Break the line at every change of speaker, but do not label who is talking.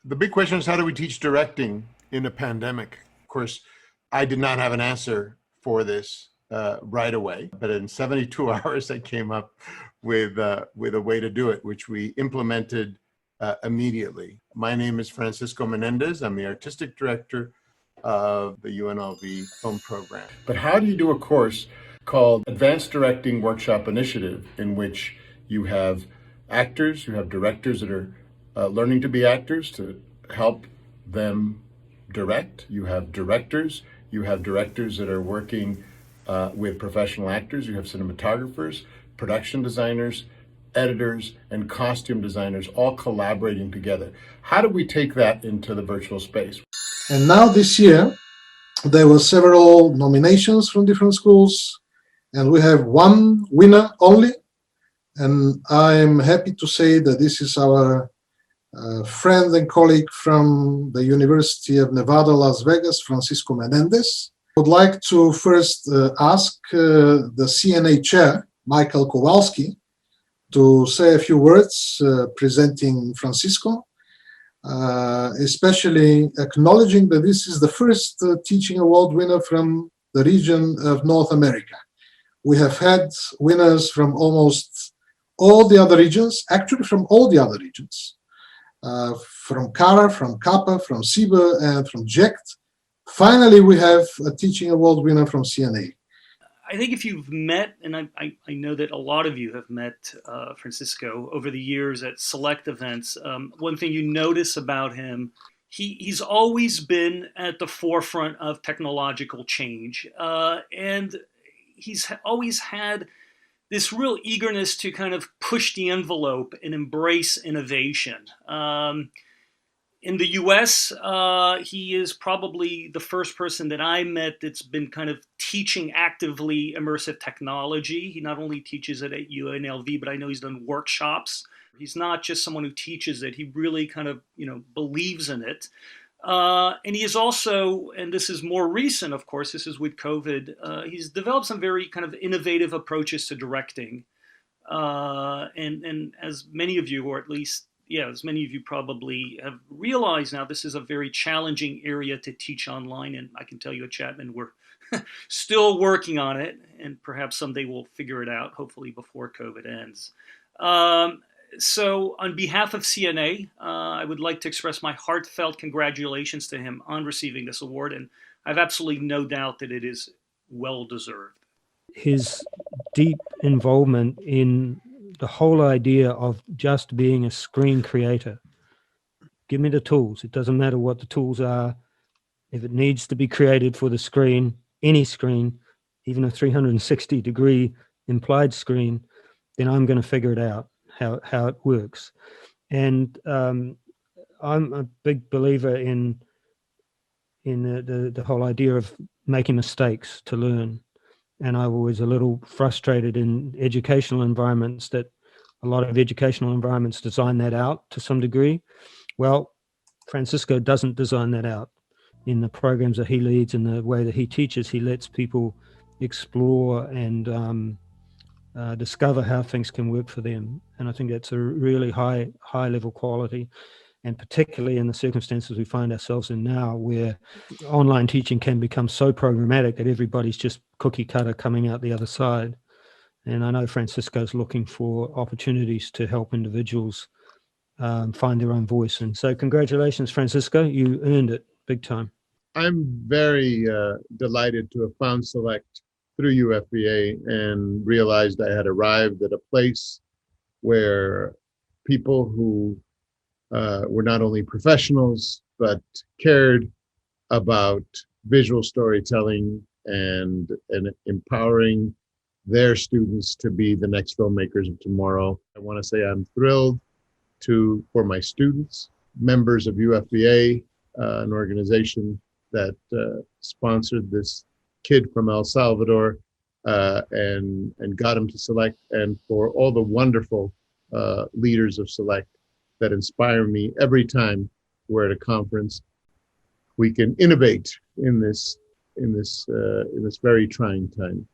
The big question is, how do we teach directing in a pandemic? Of course, I did not have an answer for this right away, but in 72 hours, I came up with a way to do it, which we implemented immediately. My name is Francisco Menendez. I'm the artistic director of the UNLV Film program. But how do you do a course called Advanced Directing Workshop Initiative, in which you have actors, you have directors that are learning to be actors to help them direct. You have directors that are working with professional actors. You have cinematographers, production designers, editors, and costume designers all collaborating together. How do we take that into the virtual space?
And now this year, there were several nominations from different schools, and we have one winner only. And I'm happy to say that this is our friend and colleague from the University of Nevada, Las Vegas, Francisco Menendez. I would like to first ask the CNA chair, Michael Kowalski, to say a few words presenting Francisco, especially acknowledging that this is the first teaching award winner from the region of North America. We have had winners from almost all the other regions, actually from all the other regions, from CARA, from CAPA, from CIBA, and from JECT. Finally, we have a teaching award winner from CNA.
I think if you've met, and I know that a lot of you have met Francisco over the years at select events, one thing you notice about him, he's always been at the forefront of technological change. And he's always had this real eagerness to kind of push the envelope and embrace innovation. In the US, he is probably the first person that I met that's been kind of teaching actively immersive technology. He not only teaches it at UNLV, but I know he's done workshops. He's not just someone who teaches it. He really kind of, believes in it. And he is also, and this is more recent, of course, this is with COVID, he's developed some very kind of innovative approaches to directing. And as many of you, or at least, as many of you probably have realized now, this is a very challenging area to teach online. And I can tell you at Chapman, we're still working on it. And perhaps someday we'll figure it out, hopefully before COVID ends. So on behalf of CNA, I would like to express my heartfelt congratulations to him on receiving this award. And I have absolutely no doubt that it is well-deserved.
His deep involvement in the whole idea of just being a screen creator. Give me the tools. It doesn't matter what the tools are. If it needs to be created for the screen, any screen, even a 360-degree implied screen, then I'm going to figure it out, how it works. And I'm a big believer in the whole idea of making mistakes to learn. And I was a little frustrated in educational environments that a lot of educational environments design that out to some degree. Well, Francisco doesn't design that out. In the programs that he leads and the way that he teaches, he lets people explore and discover how things can work for them. And I think that's a really high level quality. And particularly in the circumstances we find ourselves in now, where online teaching can become so programmatic that everybody's just cookie cutter coming out the other side. And I know Francisco's looking for opportunities to help individuals find their own voice. And so congratulations, Francisco. You earned it big time.
I'm very delighted to have found Select through UFVA and realized I had arrived at a place where people who were not only professionals, but cared about visual storytelling and empowering their students to be the next filmmakers of tomorrow. I want to say I'm thrilled for my students, members of UFVA, an organization that sponsored this kid from El Salvador and got him to Select, and for all the wonderful leaders of Select that inspire me every time we're at a conference. We can innovate in this very trying time.